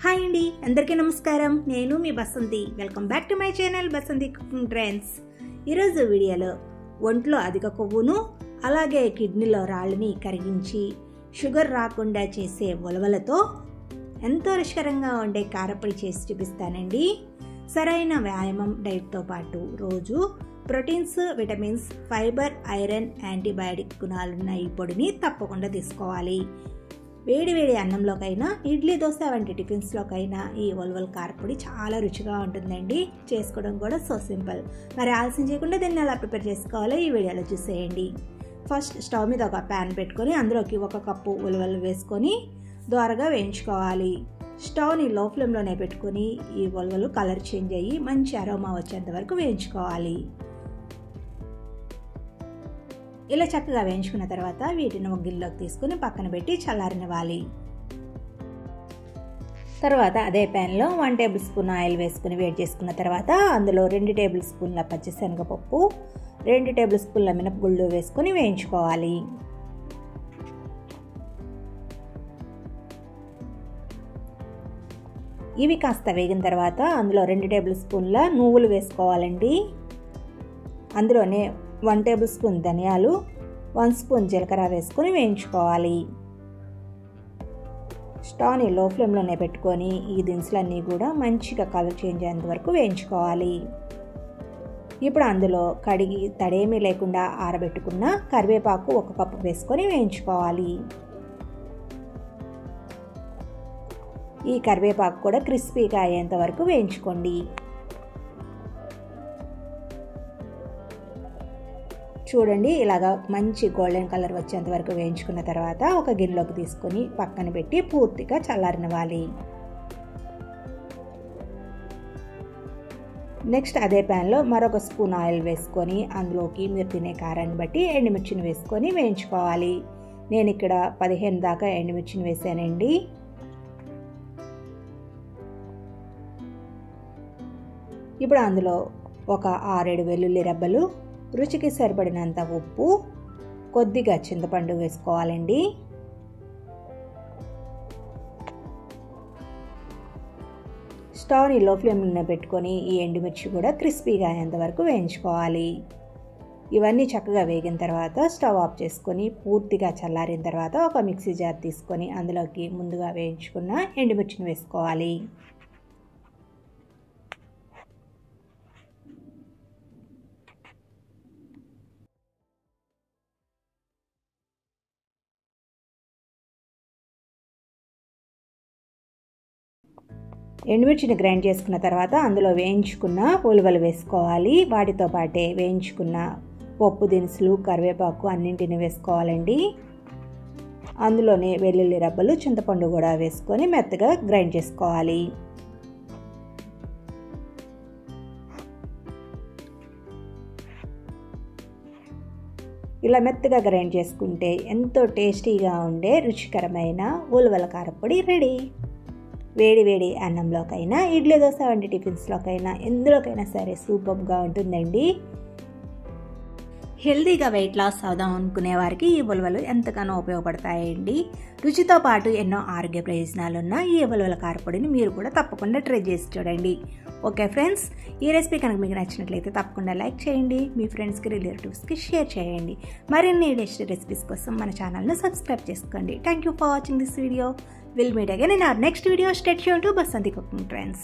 Hi అండి, అందరికీ నమస్కారం. నేను మీ Basanti. Welcome back to my channel Basanti cooking trends. ఈరోజు వీడియోలో ఒంట్లో అధిక కొవ్వును అలాగే కిడ్నీలో రాళ్ళని కరిగించి షుగర్ రాకుండా చేసే ఉలవలతో ఎంతో రుచికరంగా ఉండే కారపొడి చేసి చూపిస్తానండి. సరైన వ్యాయామం డైట్తో పాటు రోజు proteins, vitamins, fibre, iron, antibiotic గుణాలున్న ఈ పొడిని తప్పకుండా తీసుకోవాలి. వేడి వేడి అన్నంలోకైనా, ఇడ్లీ, దోశ వంటి టిఫిన్స్లోకైనా ఈ ఉలవల కారపొడి చాలా రుచిగా ఉంటుందండి. చేసుకోవడం కూడా సో సింపుల్. మరి ఆలస్యం చేయకుండా దీన్ని ఎలా ప్రిపేర్ చేసుకోవాలో ఈ వీడియోలో చూసేయండి. ఫస్ట్ స్టవ్ మీద ఒక ప్యాన్ పెట్టుకొని అందులోకి 1 కప్పు ఉలవలు వేసుకొని దోరగా వేయించుకోవాలి. స్టవ్ని లో ఫ్లేమ్లోనే పెట్టుకొని ఈ ఉలవలు కలర్ చేంజ్ అయ్యి మంచి అరోమా వచ్చేంత వరకు వేయించుకోవాలి. ఇలా చక్కగా వేయించుకున్న తర్వాత వీటిని ఒక గిన్నెలోకి తీసుకుని పక్కన పెట్టి చల్లారనివ్వాలి. తర్వాత అదే ప్యాన్లో 1 టేబుల్ స్పూన్ ఆయిల్ వేసుకుని వేడి చేసుకున్న తర్వాత అందులో 2 టేబుల్ స్పూన్ల పచ్చిశనగపప్పు, 2 టేబుల్ స్పూన్ల మినపగుళ్ళు వేసుకొని వేయించుకోవాలి. ఇవి కాస్త వేగిన తర్వాత అందులో 2 టేబుల్ స్పూన్ల నువ్వులు వేసుకోవాలండి. అందులోనే 1 టేబుల్ స్పూన్ ధనియాలు, 1 స్పూన్ జీలకర్ర వేసుకొని వేయించుకోవాలి. స్టవ్ని లో ఫ్లేమ్లోనే పెట్టుకొని ఈ దినుసులన్నీ కూడా మంచిగా కలర్ చేంజ్ అయ్యేంత వరకు వేయించుకోవాలి. ఇప్పుడు అందులో కడిగి తడేమీ లేకుండా ఆరబెట్టుకున్న కరివేపాకు 1 కప్పు వేసుకొని వేయించుకోవాలి. ఈ కరివేపాకు కూడా క్రిస్పీగా అయ్యేంత వరకు వేయించుకోండి. చూడండి, ఇలాగా మంచి గోల్డెన్ కలర్ వచ్చేంత వరకు వేయించుకున్న తర్వాత ఒక గిన్నెలోకి తీసుకొని పక్కన పెట్టి పూర్తిగా చల్లారనివ్వాలి. నెక్స్ట్ అదే ప్యాన్లో మరొక స్పూన్ ఆయిల్ వేసుకొని అందులోకి మీరు తినే కారాన్ని బట్టి ఎండుమిర్చిని వేసుకొని వేయించుకోవాలి. నేను ఇక్కడ 15 దాకా ఎండుమిర్చిని వేసానండి. ఇప్పుడు అందులో ఒక 6-7 వెల్లుల్లి రెబ్బలు, రుచికి సరిపడినంత ఉప్పు, కొద్దిగా చింతపండు వేసుకోవాలండి. స్టవ్ని లో ఫ్లేమ్లో పెట్టుకొని ఈ ఎండుమిర్చి కూడా క్రిస్పీగా అయ్యేంత వరకు వేయించుకోవాలి. ఇవన్నీ చక్కగా వేగిన తర్వాత స్టవ్ ఆఫ్ చేసుకొని పూర్తిగా చల్లారిన తర్వాత ఒక మిక్సీ జార్ తీసుకొని అందులోకి ముందుగా వేయించుకున్న ఎండుమిర్చిని వేసుకోవాలి. ఎండుమిర్చిని గ్రైండ్ చేసుకున్న తర్వాత అందులో వేయించుకున్న ఉలవలు వేసుకోవాలి. వాటితో పాటే వేయించుకున్న పప్పు దినుసులు, కరివేపాకు అన్నింటిని వేసుకోవాలండి. అందులోనే వెల్లుల్లి రబ్బలు, చింతపండు కూడా వేసుకొని మెత్తగా గ్రైండ్ చేసుకోవాలి. ఇలా మెత్తగా గ్రైండ్ చేసుకుంటే ఎంతో టేస్టీగా ఉండే రుచికరమైన ఉలవల కారపొడి రెడీ. వేడి వేడి అన్నంలోకైనా, ఇడ్లీ, దోశ వంటి టిఫిన్స్లోకైనా, ఎందులోకైనా సరే సూపర్గా ఉంటుందండి. హెల్తీగా వెయిట్ లాస్ అవుదాం అనుకునే వారికి ఈ ఉలవలు ఎంతగానో ఉపయోగపడతాయండి. రుచితో పాటు ఎన్నో ఆరోగ్య ప్రయోజనాలున్న ఈ ఉలవల కారపొడిని మీరు కూడా తప్పకుండా ట్రై చేసి చూడండి. ఓకే ఫ్రెండ్స్, ఈ రెసిపీ కనుక మీకు నచ్చినట్లయితే తప్పకుండా లైక్ చేయండి. మీ ఫ్రెండ్స్కి, రిలేటివ్స్కి షేర్ చేయండి. మరిన్ని లేటెస్ట్ రెసిపీస్ కోసం మన ఛానల్ను సబ్స్క్రైబ్ చేసుకోండి. Thank you for watching this video. We'll meet again in our next video. Stay tuned to Basanti Cooking Trends.